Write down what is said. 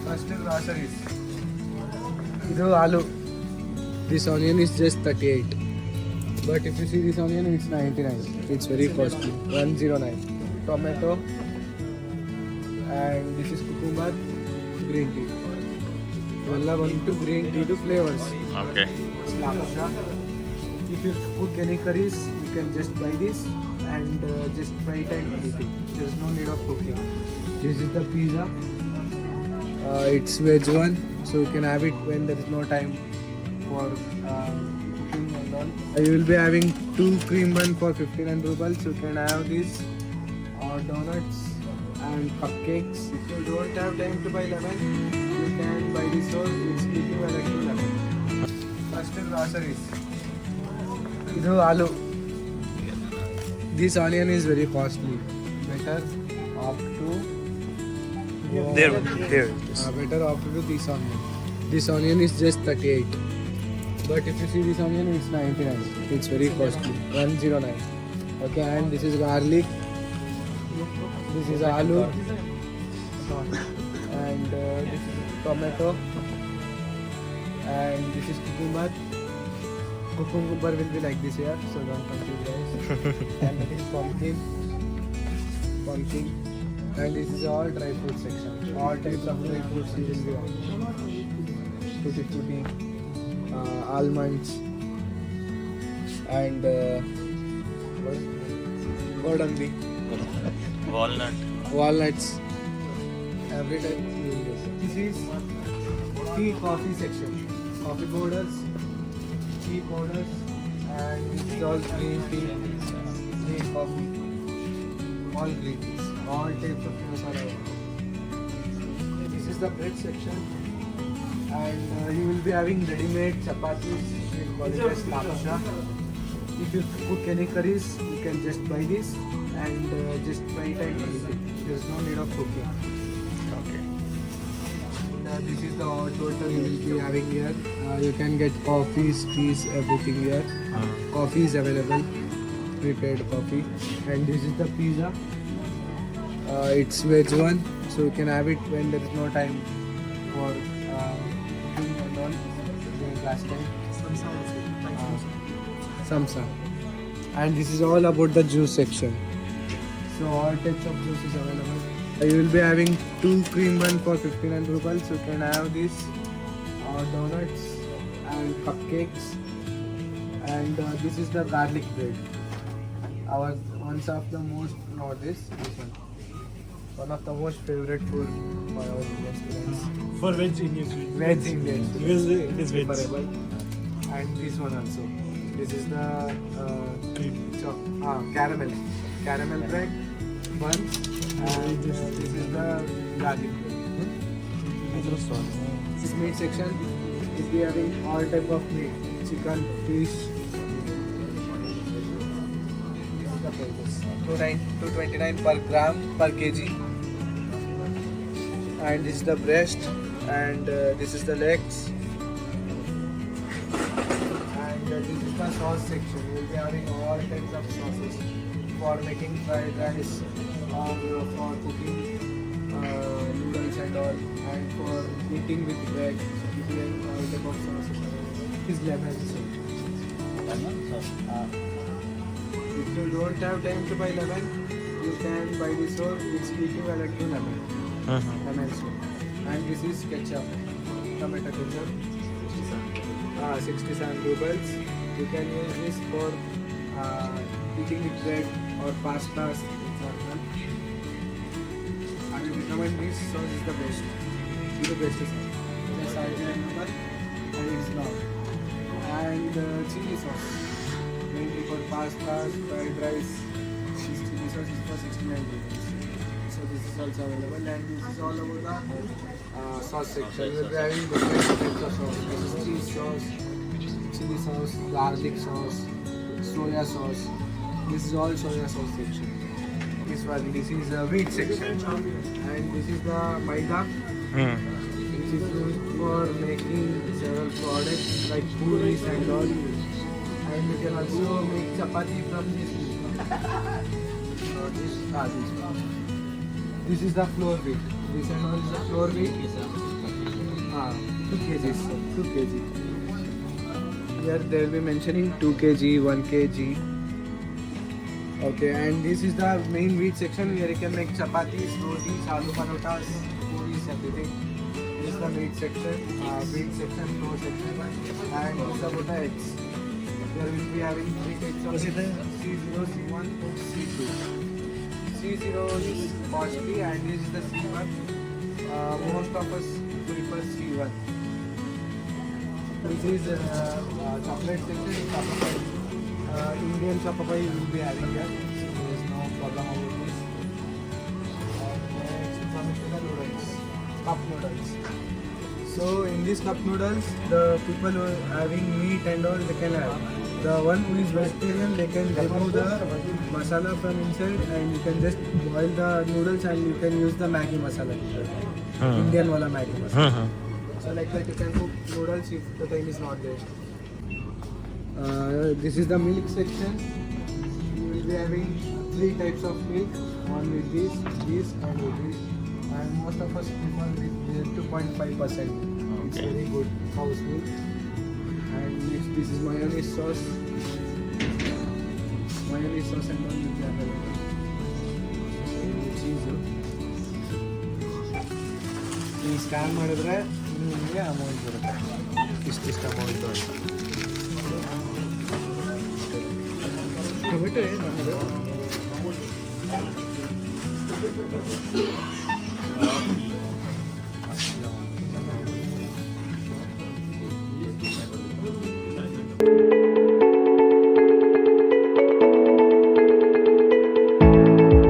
First groceries. Idu aloo. This onion is just 38. But if you see this onion, it's 99. It's very costly. 109. Tomato. And this is cucumber. Green tea. Valla one to green tea to flavors. Okay. Lapsha. If you cook any curries, you can just buy this and just fry it and eat it. There's no need of cooking. This is the pizza. It's veg one, so you can have it when there is no time for cooking and all. You will be having 2 cream bun for 59 rupees. You can have this or donuts and cupcakes. If you don't have time to buy lemon, you can buy this all. It's equivalent to lemon. First groceries. Idu aloo. This onion is very costly. Better opt to There. better opt to this onion. This onion is just 38. But if you see this onion, it's 99. It's very costly. 109. Okay, and this is garlic. This is aloo. And this is tomato. And this is cucumber. Cucumber will be like this here, so don't confuse guys. And that is pumpkin. And this is all dry fruit section. All types of dry fruits you will be having. Tutti frutti, almonds, and Godanbi, walnuts. Every type you will get. This is tea coffee section. Coffee powders, tea powders, and this is all green tea, green coffee, all green teas, all types of teas are available. This is the bread section, and you will be having ready-made chapatis. We'll call it as lapsha. If you cook any curries, you can just buy this and just fry it and eat it. There's no need of cooking. Okay. This is the total you will be having here. You can get coffees, teas, everything here. Coffee is available, prepared coffee. And this is the pizza. It's veg one, so you can have it when there is no time for cooking and all. During last time. Samsa. And this is all about the juice section. So all types of juice is available. You will be having 2 cream bun for 59 rupees. You can have this donuts and cupcakes. And this is the garlic bread. Our one of the most, not this one. One of the most favorite food for our Indian students. For veg Indian food. Veg Indian It students. is veg. Preferable. And this one also. This is the caramel bread bun. And this is the garlic bread. This meat section is we having all type of meat, chicken, fish. The prices 229 per gram per kg. And this is the breast, and this is the legs. And this is the sauce section. We will be having all types of sauces for making fried rice, or for cooking noodles and all, and for eating with bread. We will have all type of sauces. This is lemon sauce. If you don't have time to buy lemon, you can buy this sauce. It's equivalent to lemon. Lemon sauce. And this is ketchup, tomato ketchup. 67 rupees. You can use this for eating with bread or pastas. I will recommend this sauce is the best. It's the best sauce. It's 79 rupees and it's long. And chili sauce, mainly for pastas, fried rice. This chili sauce is for 69 rupees. So this is also available, and this is all about the sauce section. You will be having different types of sauce. This is cheese sauce, chili sauce, garlic sauce, soya sauce. This is all soya sauce section. This is wheat section, and this is the maida. This is used for making several products like puris and all. And you can also make chapati from this. This is the flour wheat. This and all is the flour wheat. 2 kgs. 2 kg. Here they will be mentioning 2 kg, 1 kg. Okay, and this is the main wheat section where you can make chapatis, rotis, aloo parotas, puris, everything. This is the meat section, wheat section, flour section, and this is about the eggs. There will be having 3 types of C0, C1, C2. C0 is costly and this is the C1. Most of us prefer C1. This is chocolate section. Indian chapapai will be having here. There is no problem about this. Next comes to the noodles, cup noodles. So in these cup noodles, the people who are having meat and all they can have. The one who is vegetarian, they can remove the masala from inside and you can just boil the noodles and you can use the Maggi masala. Indian wala Maggi masala. So like that you can cook noodles if the time is not there. This is the milk section. You will be having 3 types of milk. One with this, and with this. And most of us prefer with 2.5%. It's very good house milk. And next, this is mayonnaise sauce. Mayonnaise sauce and one will be available. Cheese. ಈ scan ಮಾಡಿದ್ರೆ ನಿಮಗೆ amount ಬರುತ್ತೆ ಇಷ್ಟಿಷ್ಟು amount tomato ನಮ್ಮದು